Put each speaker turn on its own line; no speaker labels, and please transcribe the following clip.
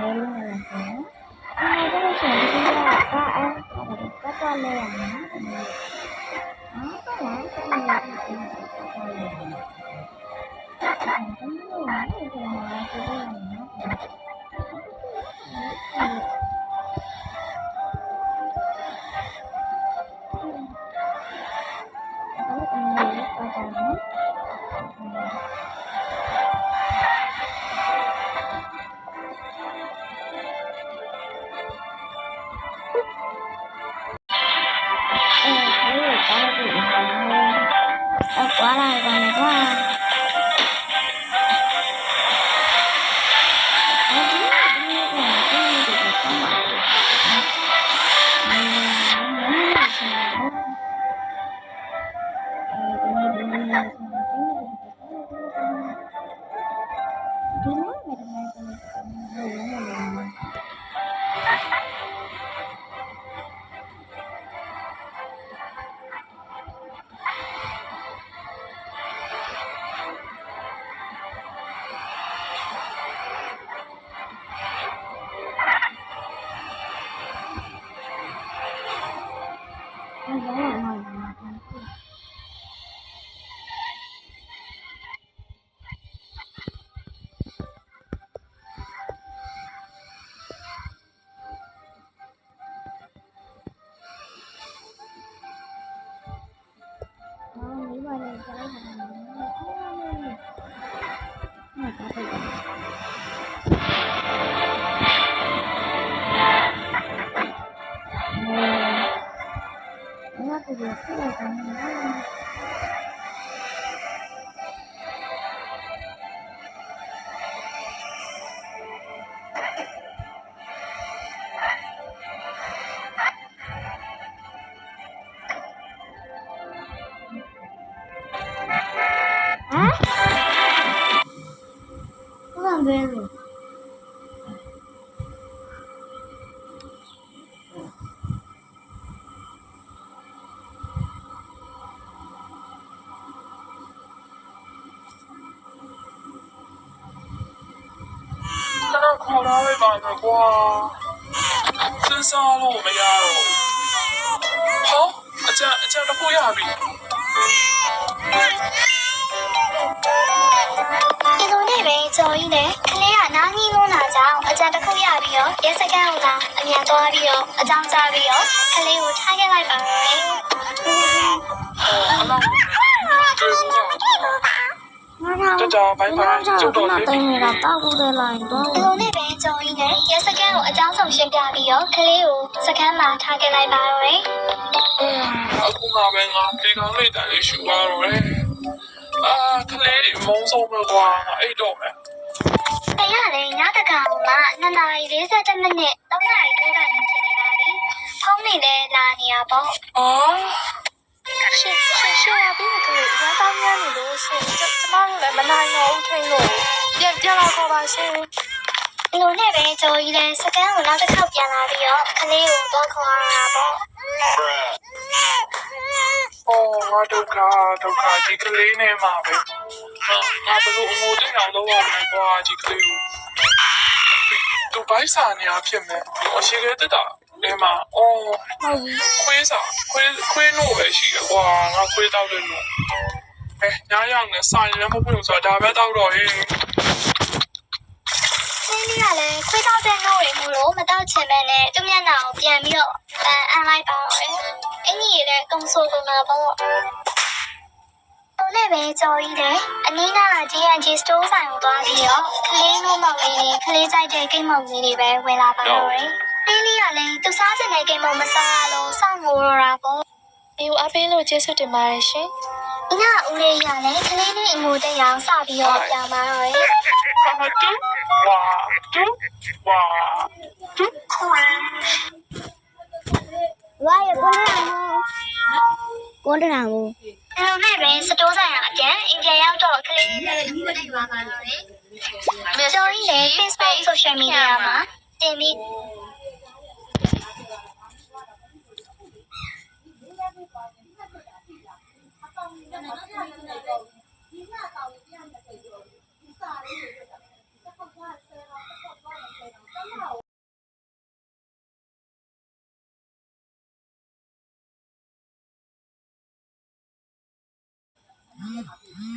အ လေးနဲ့လည်းဆိုနော်အဲ့ဒါဆိုလို့ရှိရင်ဒီကကသွားလဲရမယ်နော်ဟုတ်ကဲ့လားဆက်နေရပြီသွားလဲအဲ့ဒါလည်းဒီမှာဆိုတော့quá là còn này quá Very
ခေါ်ထားလိုက်ပါမယ်ကွာစဉ်းစားလို့မရတော့ဟောအကြံတစ်ခုရပြီ
ဒီလိုနဲ့ပဲကြော်ကြီးနဲ့ခလေးကနားကြီးလုံးလာကြအောင်အကြံတစ်ခုရပြီးတော့ရဲစခန်းကိုလာအမြန်သွားပြီးတော့အကြောင်းကြားပြီးတော့ခလေးကိုထားခဲ့လိုက်ပါမယ်
အဲ့လောက်တွေ့ဘူး
တကြဘိုင်းဘိုင်းကျုပ်တော့တင်းနေတာတောက်ဦးတယ်လိုက်တော့
ဒီလိုနဲ့ပဲကြော်ကြီးနဲ့ရဲစခန်းကိုအကြောင်းဆောင်ရှင်းပြပြီးတော့ခလေးကိုစခန်းမှာထားခဲ့လိုက်ပါတော့တယ်
အခုမှပဲငါပြေကောင်းလေးတန်လေးရှူရတော့တယ်ခလေးမုံဆုံးမကွာအဲ့တော့မယ်
တရားလေညတကောင်က2:40မိနစ်3နာရီတိုးတိုင်းဖြစ်နေပါပြီဖုန်းနေလဲလာနေရပေါ့
ရှင်ရပြီးကလေးရတောင်းရနေလို့ရှင်ကျမတို့လည်းမနိုင်တော့ဘူးထိန်လို့ပြန်လာခေါ်ပါရှင်
ဒီလိုနဲ့ပဲကြော်ကြီးလဲစကန်ကိုနောက်တစ်ခေါက်ပြန်လာပြီးတော့ခလေးကိုတော့ခေါ်ရတာပေါ့
ငါဒုက္ခဒီကလေးနဲ့မှာပဲငါဘလို့အငိုတိတ်အောင်လုပ်ရမယ်ကွာဒီကလေးကိုသူဘိုက်စာနေရဖြစ်မယ်အရှိခဲတက်တာဒီမှာခွေးစာခွေးလို့ပဲရှိတယ်ကွာငါခွေးတောက်တယ်လို့ညာရောက်နေစာရင်လည်းမဖွင့်လို့ဆိုတာဒါပဲတောက်တော့ဟေး
လေးကလည်းခွေးတောက်တဲ့နှုတ်တွေမို့လို့မတောက်ချင်ပဲနဲ့သူ့မျက်နှာကိုပြန်ပြီးတော့အန်လိုက်ပါတော့တယ်အင်းကြီးလည်းကုံဆိုကုန်တာပေါ့နဲ့ပဲကြော်ကြီးတယ်အနည်းနာ G&G store ဆိုင်ကိုသွားပြီးတော့ခလေးနှုတ်မောက်လေးတွေခလေးကြိုက်တဲ့ကိတ်မောက်လေးတွေပဲဝယ်လာပါတော့တယ်လေးကလည်းသူစားချင်တဲ့ကိတ်မောက်မစားလို့စောင့်ငိုရတာပေါ့
ဒီအဖေလို့ကျေးဇူးတင်ပါတယ်ရှင်
ဒီကဦးလေးရလည်းခလေးလေးအငိုတက်ရောင်စပြီးတော့ပြန်มาတော့တယ်
ဝါရကိုနေအောင်
အဲ့လိုနဲ့ပဲစတိုးဆိုင်ကအပြန်အိမ်ပြန်ရောက်တော့ကလေးလေးနဲ့ဦးလေးရွာပါတော့တယ်။ကျော်ကြီးလည်း Facebook social media မှာတင်ပြီး
ဟ
။